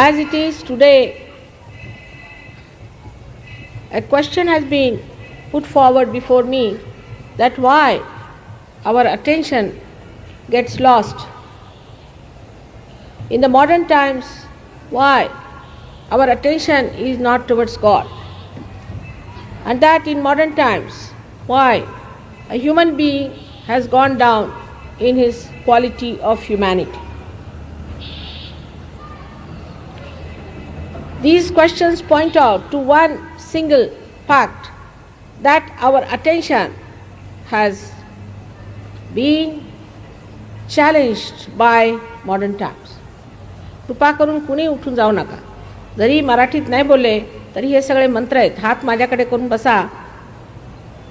As it is today, a question has been put forward before me that why our attention gets lost. In the modern times, why our attention is not towards God. And that in modern times, why a human being has gone down in his quality of humanity. These questions point out to one single fact, that our attention has been challenged by modern times. कृपा करून कुणी उठून जाऊ नका. जरी मराठीत नाही बोलले तरी हे सगळे मंत्र आहेत. हात माझ्याकडे करून बसा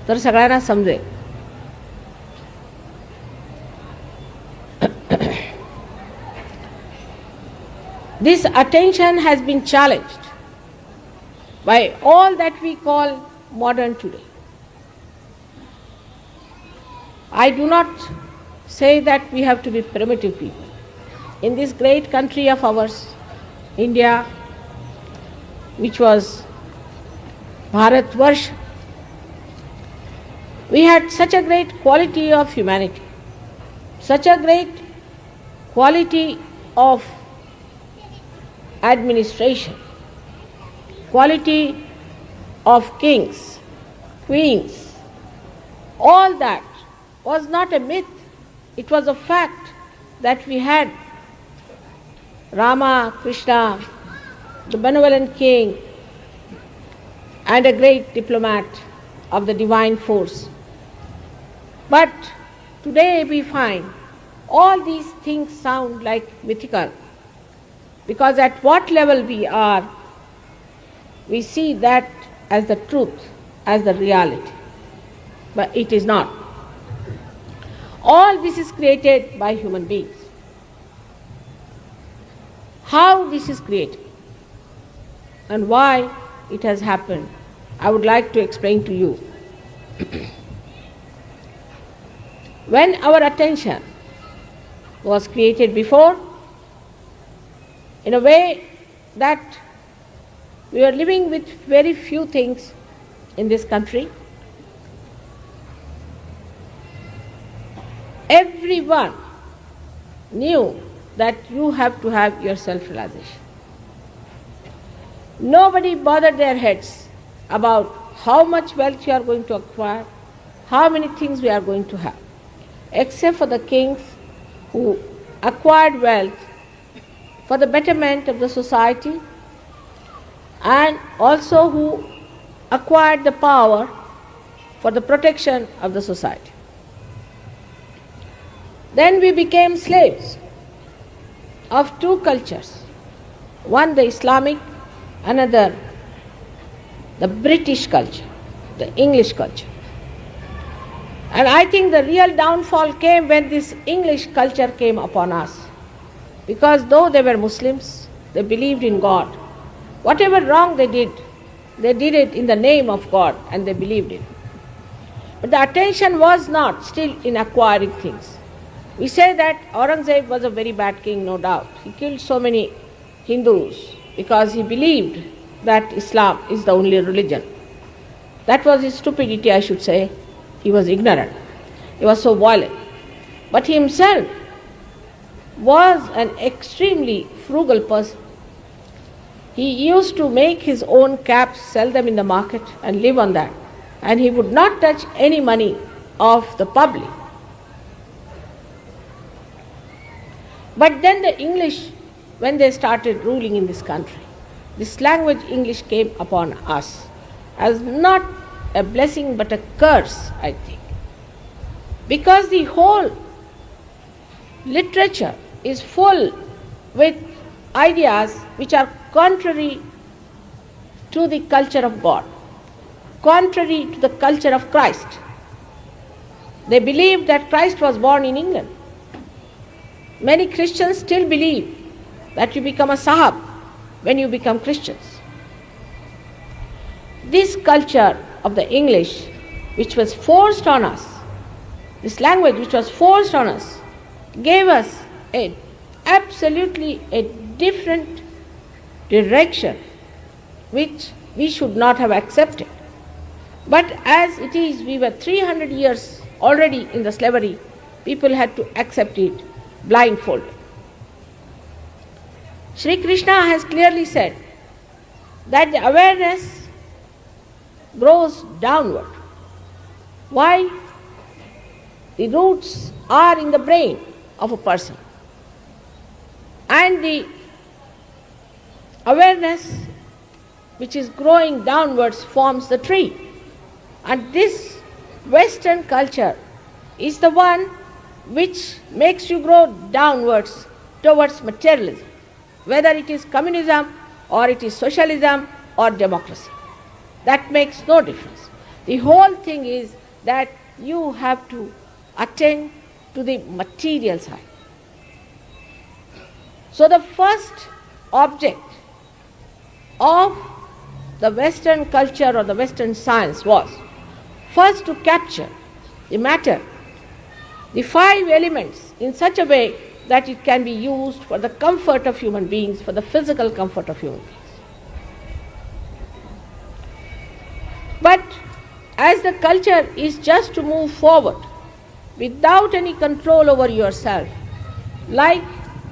तर सगळ्यांना समजेल. This attention has been challenged by all that we call modern today. I do not say that we have to be primitive people. In this great country of ours, India, which was Bharatvarsh, we had such a great quality of humanity, such a great quality of administration, quality of kings, queens. All that was not a myth, it was a fact that we had Rama, Krishna, the benevolent king, and a great diplomat of the divine force. But today we find all these things sound like mythical, because at what level we are, we see that as the truth, as the reality. But it is not. All this is created by human beings. How this is created and why it has happened, I would like to explain to you. When our attention was created before, in a way that we were living with very few things in this country, everyone knew that you have to have your self-realization. Nobody bothered their heads about how much wealth you are going to acquire, how many things we are going to have, except for the kings who acquired wealth for the betterment of the society, and also who acquired the power for the protection of the society. Then we became slaves of two cultures, one the Islamic, another the British culture, the English culture. And I think the real downfall came when this English culture came upon us, because though they were Muslims, they believed in God. Whatever wrong they did it in the name of God, and they believed it. But the attention was not still in acquiring things. We say that Aurangzeb was a very bad king, no doubt. He killed so many Hindus because he believed that Islam is the only religion. That was his stupidity, I should say. He was ignorant. He was so violent. But he himself was an extremely frugal person. He used to make his own caps, sell them in the market, and live on that. And he would not touch any money of the public. But then the English, when they started ruling in this country, this language English came upon us as not a blessing but a curse, I think. Because the whole literature is full with ideas which are contrary to the culture of God, contrary to the culture of Christ. They believed that Christ was born in England. Many Christians still believe that you become a Sahab when you become Christians. This culture of the English, which was forced on us, this language which was forced on us, gave us absolutely a different direction which we should not have accepted. But as it is, we were 300 years already in the slavery, people had to accept it blindfolded. Sri Krishna has clearly said that the awareness grows downward. Why? The roots are in the brain of a person. And the awareness which is growing downwards forms the tree. And this Western culture is the one which makes you grow downwards towards materialism, whether it is communism or it is socialism or democracy. That makes no difference. The whole thing is that you have to attend to the material side. So the first object of the Western culture or the Western science was first to capture the matter, the 5 elements, in such a way that it can be used for the comfort of human beings, for the physical comfort of human beings. But as the culture is just to move forward without any control over yourself, like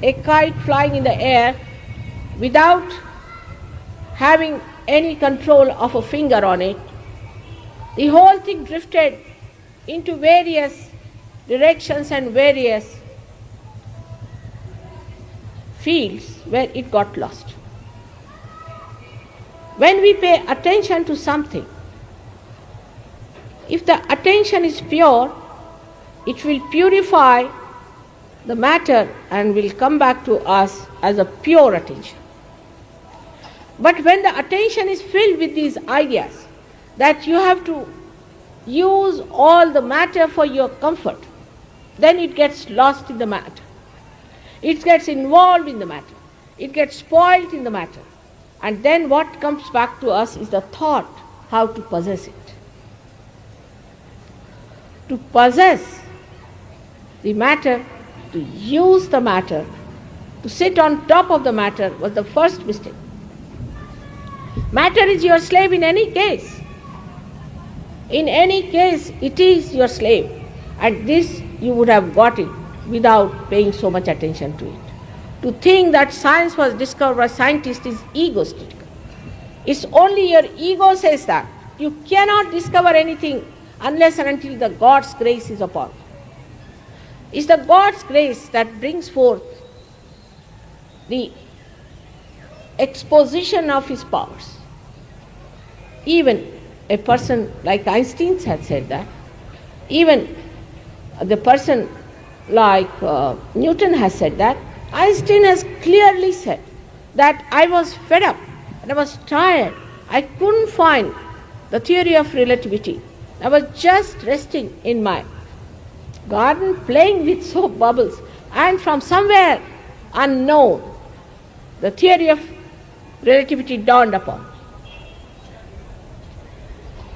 a kite flying in the air without having any control of a finger on it, the whole thing drifted into various directions and various fields where it got lost. When we pay attention to something, if the attention is pure, it will purify the matter and will come back to us as a pure attention. But when the attention is filled with these ideas that you have to use all the matter for your comfort, then it gets lost in the matter. It gets involved in the matter. It gets spoiled in the matter. And then what comes back to us is the thought how to possess it. To possess the matter, to use the matter, to sit on top of the matter was the first mistake. Matter is your slave in any case. In any case, it is your slave. And this you would have got it without paying so much attention to it. To think that science was discovered by scientists is egotistical. It's only your ego says that. You cannot discover anything unless and until the God's grace is upon you. It's the God's grace that brings forth the exposition of His powers. Even a person like Einstein had said that. Even the person like Newton has said that. Einstein has clearly said that I was fed up and I was tired. I couldn't find the theory of relativity. I was just resting in my garden playing with soap bubbles, and from somewhere unknown the theory of relativity dawned upon me.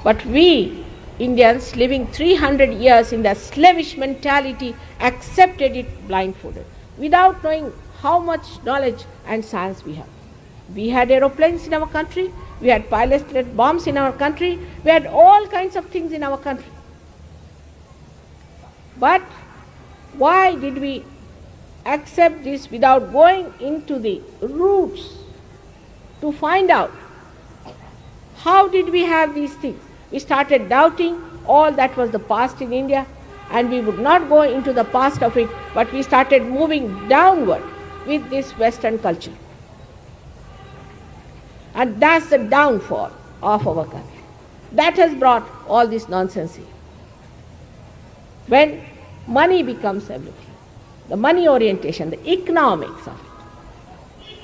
But we Indians, living 300 years in that slavish mentality, accepted it blindfolded without knowing how much knowledge and science we have. We had aeroplanes in our country, we had piloted bombs in our country, we had all kinds of things in our country. But why did we accept this without going into the roots to find out how did we have these things? We started doubting all that was the past in India, and we would not go into the past of it, but we started moving downward with this Western culture. And that's the downfall of our country. That has brought all this nonsense here. When money becomes everything, the money orientation, the economics of it.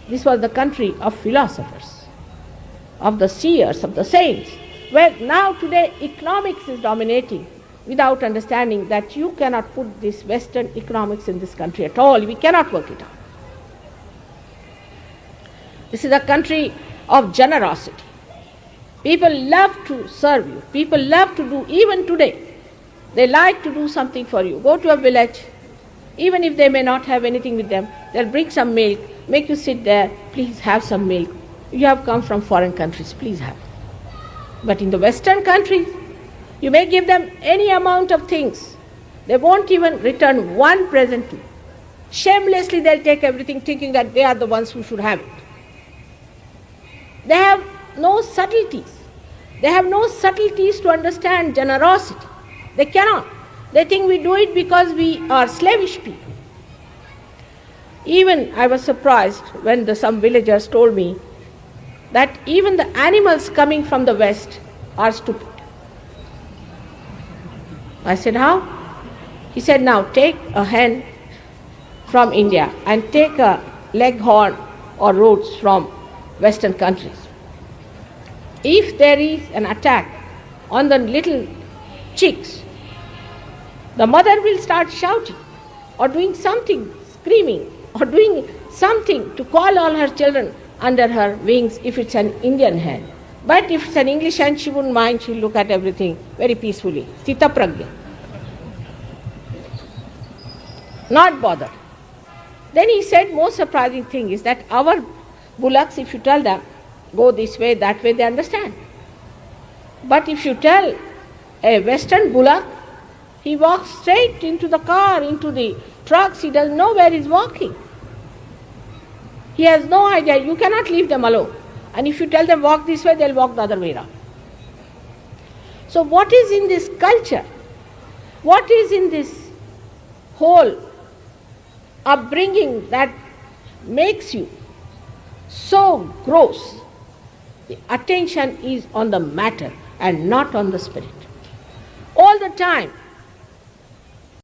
This was the country of philosophers, of the seers, of the saints, where now today economics is dominating without understanding that you cannot put this Western economics in this country at all. We cannot work it out. This is a country of generosity. People love to serve you. People love to do, even today, they like to do something for you. Go to a village, even if they may not have anything with them, they'll bring some milk, make you sit there, please have some milk. You have come from foreign countries, please have. But in the Western countries, you may give them any amount of things. They won't even return one present to you. Shamelessly they'll take everything thinking that they are the ones who should have it. They have no subtleties. They have no subtleties to understand generosity. They cannot. They think we do it because we are slavish people. Even I was surprised when some villagers told me that even the animals coming from the West are stupid. I said, how? He said, now take a hen from India and take a leghorn or roots from Western countries. If there is an attack on the little chicks, the mother will start shouting or doing something, screaming, or doing something to call all her children under her wings if it's an Indian hen. But if it's an English hen, she wouldn't mind, she'll look at everything very peacefully. Sthita pragya. Not bothered. Then he said, most surprising thing is that our bullocks, if you tell them, go this way, that way, they understand. But if you tell a Western bullock, he walks straight into the car, into the trucks, he doesn't know where he's walking. He has no idea. You cannot leave them alone. And if you tell them walk this way, they'll walk the other way around. So what is in this culture? What is in this whole upbringing that makes you so gross? The attention is on the matter and not on the spirit. All the time